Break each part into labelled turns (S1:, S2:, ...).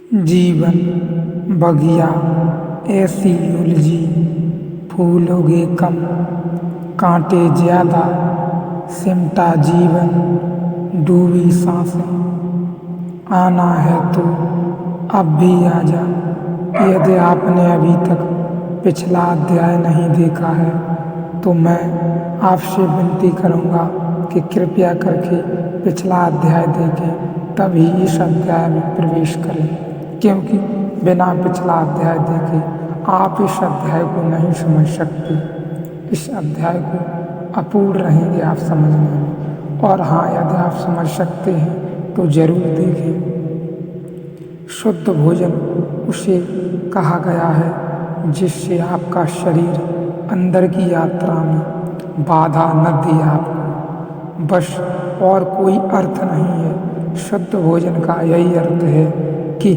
S1: जीवन बगिया ऐसी उलझी, फूलोगे कम कांटे ज्यादा, सिमटा जीवन डूबी सांसें। आना है तो अब भी आजा। यदि आपने अभी तक पिछला अध्याय नहीं देखा है तो मैं आपसे विनती करूंगा कि कृपया करके पिछला अध्याय देखें, तभी इस अध्याय में प्रवेश करें, क्योंकि बिना पिछला अध्याय देखे आप इस अध्याय को नहीं समझ सकते। इस अध्याय को अपूर्ण रहेंगे आप समझने में। और हाँ, यदि आप समझ सकते हैं तो जरूर देखें। शुद्ध भोजन उसे कहा गया है जिससे आपका शरीर अंदर की यात्रा में बाधा न दे आपको, बस और कोई अर्थ नहीं है। शुद्ध भोजन का यही अर्थ है कि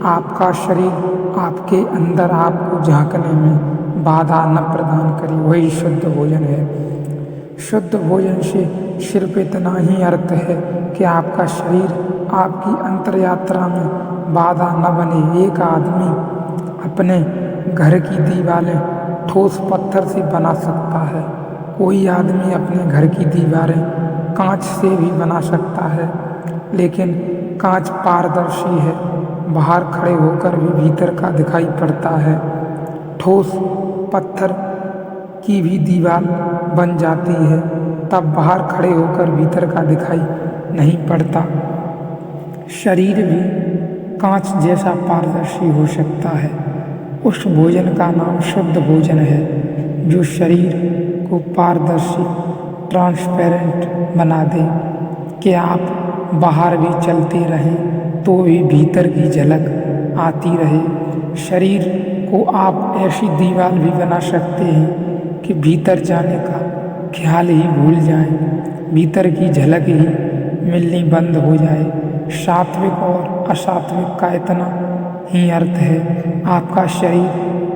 S1: आपका शरीर आपके अंदर आपको झांकने में बाधा न प्रदान करे, वही शुद्ध भोजन है। शुद्ध भोजन से सिर्फ इतना ही अर्थ है कि आपका शरीर आपकी अंतर यात्रा में बाधा न बने। एक आदमी अपने घर की दीवारें ठोस पत्थर से बना सकता है, कोई आदमी अपने घर की दीवारें कांच से भी बना सकता है, लेकिन कांच पारदर्शी है, बाहर खड़े होकर भी भीतर का दिखाई पड़ता है। ठोस पत्थर की भी दीवार बन जाती है, तब बाहर खड़े होकर भीतर का दिखाई नहीं पड़ता। शरीर भी कांच जैसा पारदर्शी हो सकता है। उस भोजन का नाम शुद्ध भोजन है जो शरीर को पारदर्शी ट्रांसपेरेंट बना दे कि आप बाहर भी चलते रहें तो भी भीतर की झलक आती रहे। शरीर को आप ऐसी दीवार भी बना सकते हैं कि भीतर जाने का ख्याल ही भूल जाएं, भीतर की झलक ही मिलनी बंद हो जाए। सात्विक और असात्विक का इतना ही अर्थ है, आपका शरीर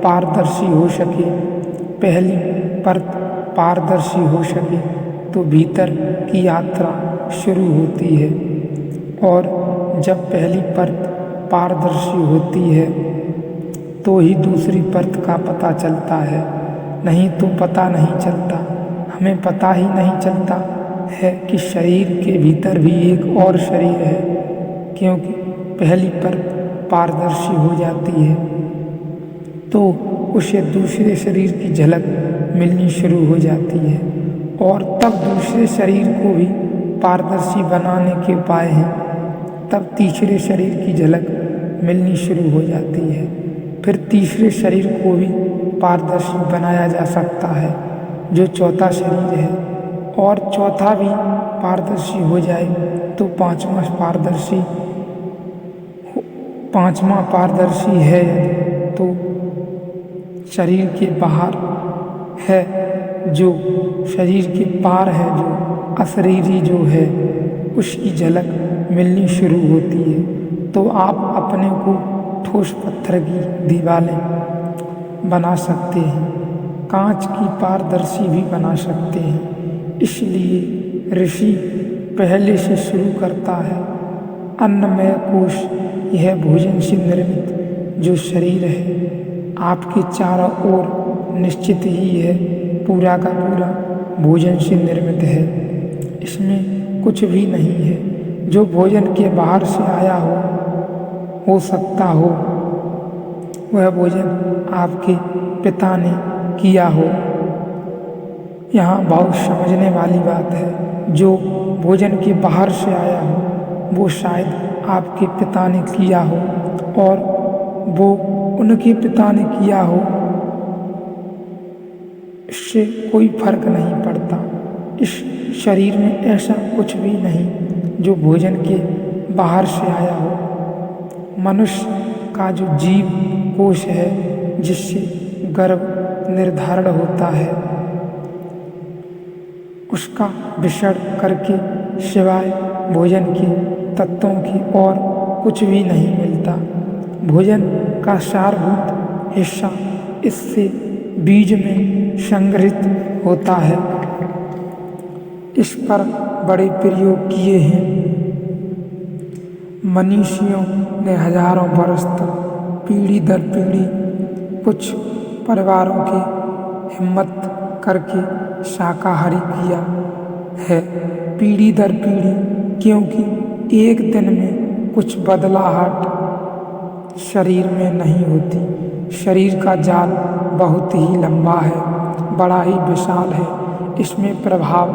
S1: पारदर्शी हो सके, पहली परत पारदर्शी हो सके तो भीतर की यात्रा शुरू होती है। और जब पहली परत पारदर्शी होती है तो ही दूसरी परत का पता चलता है, नहीं तो पता नहीं चलता। हमें पता ही नहीं चलता है कि शरीर के भीतर भी एक और शरीर है, क्योंकि पहली परत पारदर्शी हो जाती है तो उसे दूसरे शरीर की झलक मिलनी शुरू हो जाती है, और तब दूसरे शरीर को भी पारदर्शी बनाने के उपाय हैं। तब तीसरे शरीर की झलक मिलनी शुरू हो जाती है, फिर तीसरे शरीर को भी पारदर्शी बनाया जा सकता है जो चौथा शरीर है, और चौथा भी पारदर्शी हो जाए तो पांचवा पारदर्शी है तो शरीर के बाहर है, जो शरीर के पार है, जो अशरीरी जो है उसकी झलक मिलनी शुरू होती है। तो आप अपने को ठोस पत्थर की दीवारें बना सकते हैं, कांच की पारदर्शी भी बना सकते हैं। इसलिए ऋषि पहले से शुरू करता है। अन्नमय कोश यह भोजन से निर्मित जो शरीर है आपके चारों ओर निश्चित ही है, पूरा का पूरा भोजन से निर्मित है, इसमें कुछ भी नहीं है जो भोजन के बाहर से आया हो सकता हो। वह भोजन आपके पिता ने किया हो। यहाँ बहुत समझने वाली बात है, जो भोजन के बाहर से आया हो वो शायद आपके पिता ने किया हो, और वो उनके पिता ने किया हो, इससे कोई फर्क नहीं पड़ता। इस शरीर में ऐसा कुछ भी नहीं जो भोजन के बाहर से आया हो। मनुष्य का जो जीव कोश है जिससे गर्भ निर्धारण होता है, उसका विसर्जन करके सिवाय भोजन के तत्वों की और कुछ भी नहीं मिलता। भोजन का सारभूत हिस्सा इससे बीज में संग्रहित होता है। इस पर बड़े प्रयोग किए हैं। मनीषियों ने हजारों वर्ष तक पीढ़ी दर पीढ़ी कुछ परिवारों की हिम्मत करके शाकाहारी किया है, पीढ़ी दर पीढ़ी, क्योंकि एक दिन में कुछ बदलाहट शरीर में नहीं होती। शरीर का जाल बहुत ही लंबा है, बड़ा ही विशाल है। इसमें प्रभाव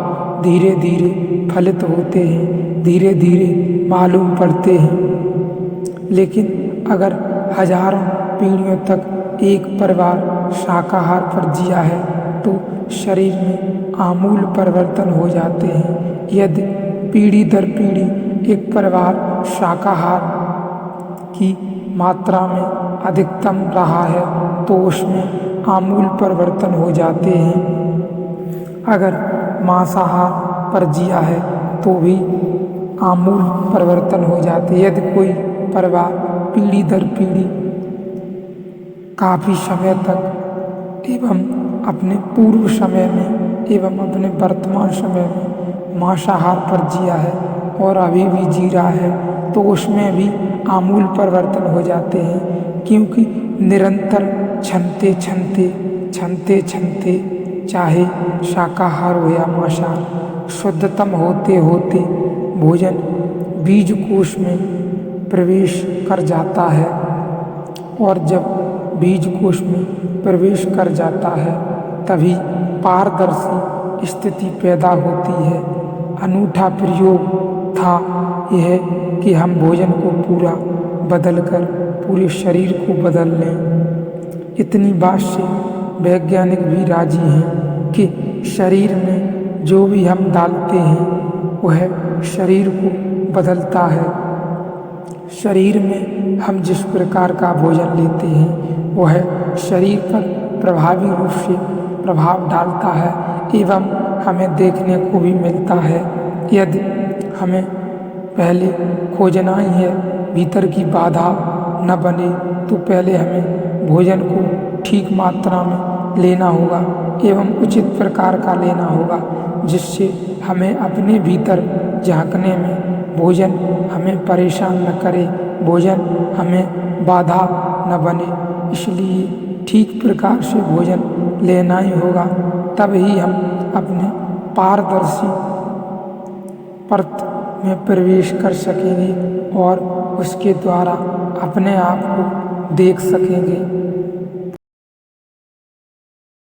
S1: धीरे धीरे फलित होते हैं, धीरे धीरे मालूम पड़ते हैं। लेकिन अगर हजारों पीढ़ियों तक एक परिवार शाकाहार पर जिया है तो शरीर में आमूल परिवर्तन हो जाते हैं। यदि पीढ़ी दर पीढ़ी एक परिवार शाकाहार की मात्रा में अधिकतम रहा है तो उसमें आमूल परिवर्तन हो जाते हैं। अगर मांसाहार पर जिया है तो भी आमूल परिवर्तन हो जाते हैं। यदि कोई परिवार पीढ़ी दर पीढ़ी काफ़ी समय तक एवं अपने पूर्व समय में एवं अपने वर्तमान समय में मांसाहार पर जिया है और अभी भी जी रहा है तो उसमें भी आमूल परिवर्तन हो जाते हैं, क्योंकि निरंतर छनते चाहे शाकाहार हो या मांसाहार, शुद्धतम होते होते भोजन बीज कोश में प्रवेश कर जाता है। और जब बीज कोश में प्रवेश कर जाता है तभी पारदर्शी स्थिति पैदा होती है। अनूठा प्रयोग था यह कि हम भोजन को पूरा बदलकर पूरे शरीर को बदल लें। इतनी बात से वैज्ञानिक भी राजी हैं कि शरीर में जो भी हम डालते हैं वह शरीर को बदलता है। शरीर में हम जिस प्रकार का भोजन लेते हैं वह शरीर पर प्रभावी रूप से प्रभाव डालता है एवं हमें देखने को भी मिलता है। यदि हमें पहले खोजना ही है भीतर की बाधा न बने तो पहले हमें भोजन को ठीक मात्रा में लेना होगा एवं उचित प्रकार का लेना होगा, जिससे हमें अपने भीतर झांकने में भोजन हमें परेशान न करे, भोजन हमें बाधा न बने। इसलिए ठीक प्रकार से भोजन लेना ही होगा, तब ही हम अपने पारदर्शी परत में प्रवेश कर सकेंगे और उसके द्वारा अपने आप को देख सकेंगे।